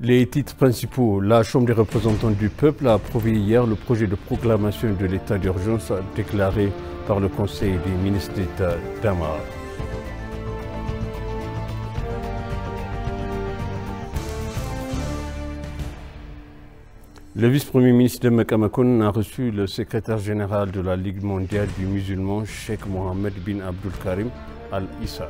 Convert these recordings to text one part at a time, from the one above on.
Les titres principaux. La Chambre des représentants du peuple a approuvé hier le projet de proclamation de l'état d'urgence déclaré par le Conseil des ministres d'État d'Amara. Le vice-premier ministre de Mekamakoun a reçu le secrétaire général de la Ligue mondiale du musulman, Cheikh Mohammed bin Abdul Karim Al-Issa.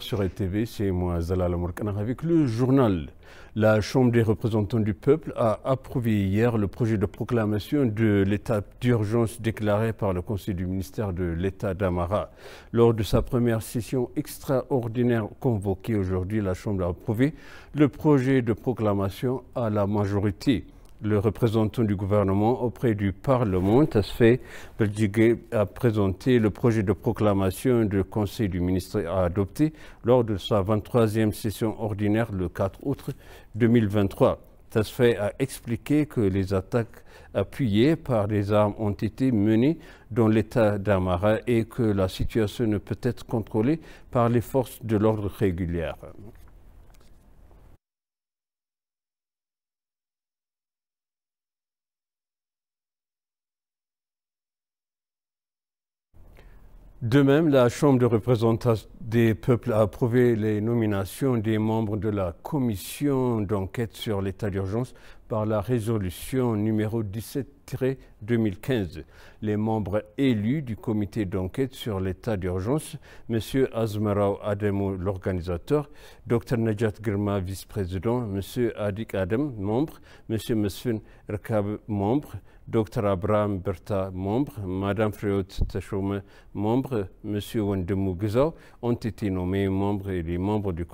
Sur RTV, c'est moi Zalal Amourkana avec le journal. La Chambre des représentants du peuple a approuvé hier le projet de proclamation de l'état d'urgence déclaré par le Conseil du ministère de l'État d'Amara. Lors de sa première session extraordinaire convoquée aujourd'hui, la Chambre a approuvé le projet de proclamation à la majorité. Le représentant du gouvernement auprès du Parlement, Tasfay Beljigé, a présenté le projet de proclamation du Conseil du ministre a adopté lors de sa 23e session ordinaire le 4 août 2023. Tasfay a expliqué que les attaques appuyées par des armes ont été menées dans l'état d'Amara et que la situation ne peut être contrôlée par les forces de l'ordre régulières. De même, la Chambre de représentants des peuples a approuvé les nominations des membres de la commission d'enquête sur l'état d'urgence par la résolution numéro 17-2015. Les membres élus du comité d'enquête sur l'état d'urgence, M. Azmarao Ademo, l'organisateur, Dr Najat Girma, vice-président, M. Adik Adam, membre, M. Mesfin Rakab, membre, Dr Abraham Berta, membre, Mme Freot Tachome, membre, M. Wendemou Gizao ont été nommés membres et les membres du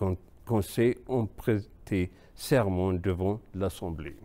Conseil ont prêté serment devant l'Assemblée.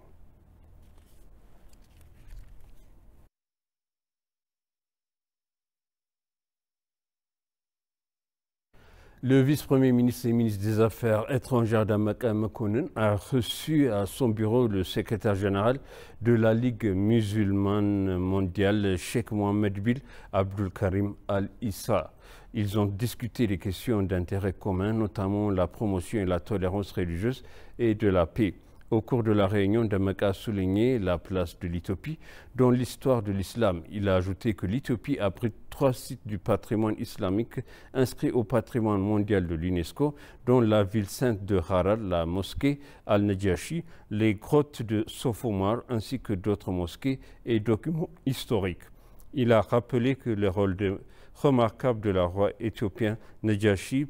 Le vice-premier ministre et ministre des Affaires étrangères d'Amaka Mekounen a reçu à son bureau le secrétaire général de la Ligue musulmane mondiale, Cheikh Mohammed bin Abdul Karim Al-Issa. Ils ont discuté des questions d'intérêt commun, notamment la promotion et la tolérance religieuse et de la paix. Au cours de la réunion, Damaka a souligné la place de l'Éthiopie dans l'histoire de l'islam. Il a ajouté que l'Éthiopie abrite 3 sites du patrimoine islamique inscrits au patrimoine mondial de l'UNESCO, dont la ville sainte de Harar, la mosquée Al-Najashi, les grottes de Sofomar ainsi que d'autres mosquées et documents historiques. Il a rappelé que le rôle remarquable de la roi éthiopien Najashi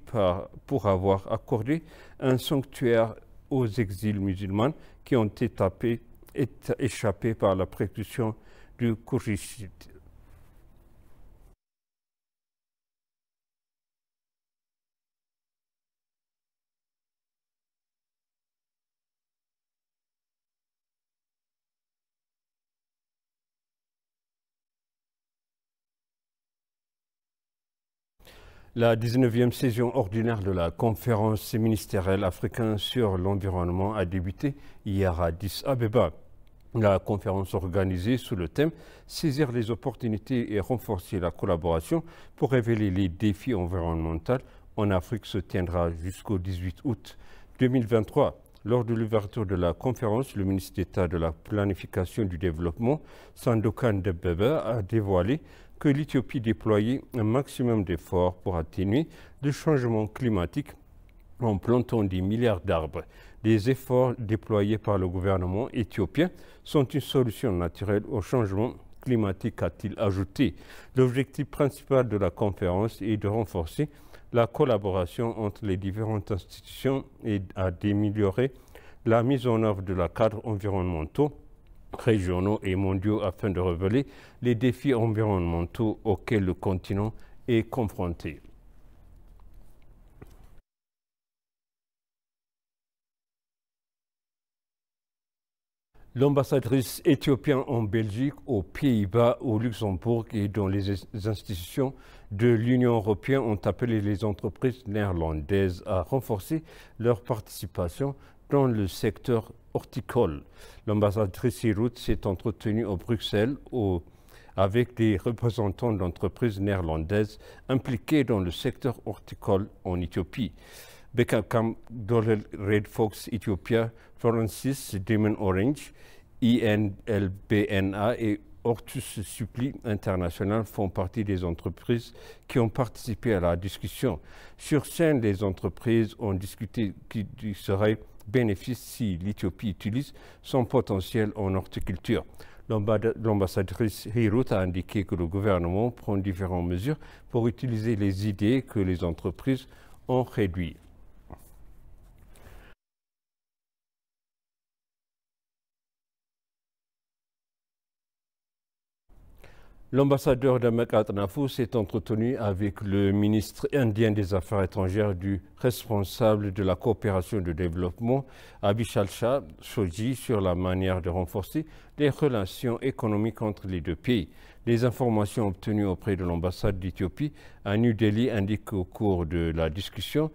pour avoir accordé un sanctuaire aux exils musulmans qui ont échappé par la précaution du Khurshid. La 19e session ordinaire de la conférence ministérielle africaine sur l'environnement a débuté hier à Addis Abeba. La conférence organisée sous le thème « Saisir les opportunités et renforcer la collaboration pour révéler les défis environnementaux en Afrique » se tiendra jusqu'au 18 août 2023. Lors de l'ouverture de la conférence, le ministre d'État de la Planification du Développement, Sandokan Debebe, a dévoilé que l'Éthiopie déployait un maximum d'efforts pour atténuer le changement climatique en plantant des milliards d'arbres. Les efforts déployés par le gouvernement éthiopien sont une solution naturelle au changement climatique, a-t-il ajouté. L'objectif principal de la conférence est de renforcer la collaboration entre les différentes institutions et d'améliorer la mise en œuvre de la cadre environnementaux régionaux et mondiaux afin de révéler les défis environnementaux auxquels le continent est confronté. L'ambassadrice éthiopienne en Belgique, aux Pays-Bas, au Luxembourg et dans les institutions de l'Union européenne ont appelé les entreprises néerlandaises à renforcer leur participation dans le secteur horticole. L'ambassadrice Hirout s'est entretenue à Bruxelles avec des représentants d'entreprises néerlandaises impliquées dans le secteur horticole en Éthiopie. Bekakam Dorel Red Fox Ethiopia, Francis Demon Orange, INLBNA et Hortus Supply International font partie des entreprises qui ont participé à la discussion. Sur scène, les entreprises ont discuté qui serait bénéfice si l'Éthiopie utilise son potentiel en horticulture. L'ambassadrice Hirout a indiqué que le gouvernement prend différentes mesures pour utiliser les idées que les entreprises ont réduites. L'ambassadeur Damek Atnafou s'est entretenu avec le ministre indien des Affaires étrangères du responsable de la coopération de développement, Abhishalcha Shoji, sur la manière de renforcer les relations économiques entre les deux pays. Les informations obtenues auprès de l'ambassade d'Éthiopie à New Delhi indiquent qu'au cours de la discussion,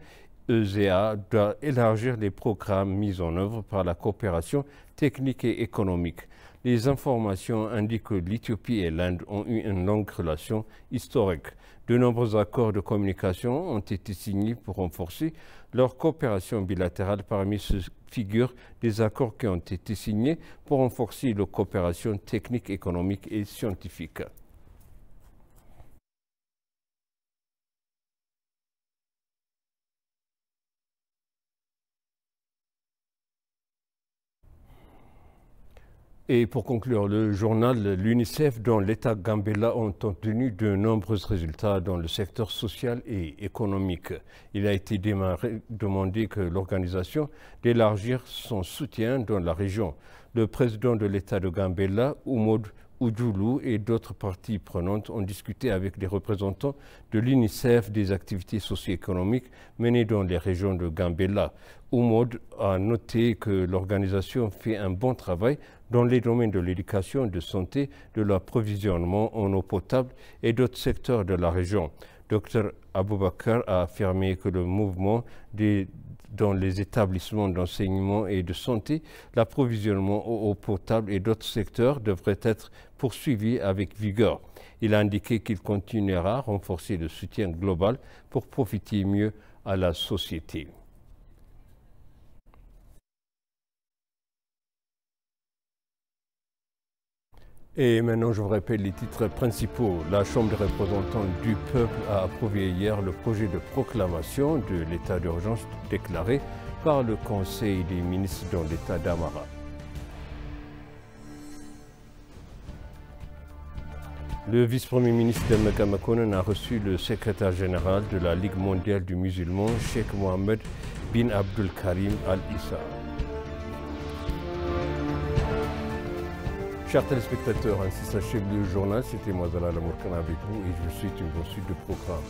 EZA doit élargir les programmes mis en œuvre par la coopération technique et économique. Les informations indiquent que l'Éthiopie et l'Inde ont eu une longue relation historique. De nombreux accords de communication ont été signés pour renforcer leur coopération bilatérale. Parmi ceux figurent des accords qui ont été signés pour renforcer la coopération technique, économique et scientifique. Et pour conclure le journal, l'UNICEF dans l'État Gambella ont obtenu de nombreux résultats dans le secteur social et économique. Il a été demandé que l'organisation d'élargir son soutien dans la région. Le président de l'État de Gambella, Oumoud Oudjoulou, et d'autres parties prenantes ont discuté avec les représentants de l'UNICEF des activités socio-économiques menées dans les régions de Gambella. Oumoud a noté que l'organisation fait un bon travail dans les domaines de l'éducation, de santé, de l'approvisionnement en eau potable et d'autres secteurs de la région. Dr Aboubakar a affirmé que le mouvement dans les établissements d'enseignement et de santé, l'approvisionnement en eau potable et d'autres secteurs devraient être poursuivis avec vigueur. Il a indiqué qu'il continuera à renforcer le soutien global pour profiter mieux à la société. Et maintenant, je vous rappelle les titres principaux. La Chambre des représentants du peuple a approuvé hier le projet de proclamation de l'état d'urgence déclaré par le Conseil des ministres dans l'état d'Amara. Le vice-premier ministre Demeka Mekonnen a reçu le secrétaire général de la Ligue mondiale du musulman, Cheikh Mohammed bin Abdul Karim Al-Issa. Chers téléspectateurs, ainsi s'achève le journal. C'était moi, Zala Lamourkana, avec vous et je vous souhaite une bonne suite de programme.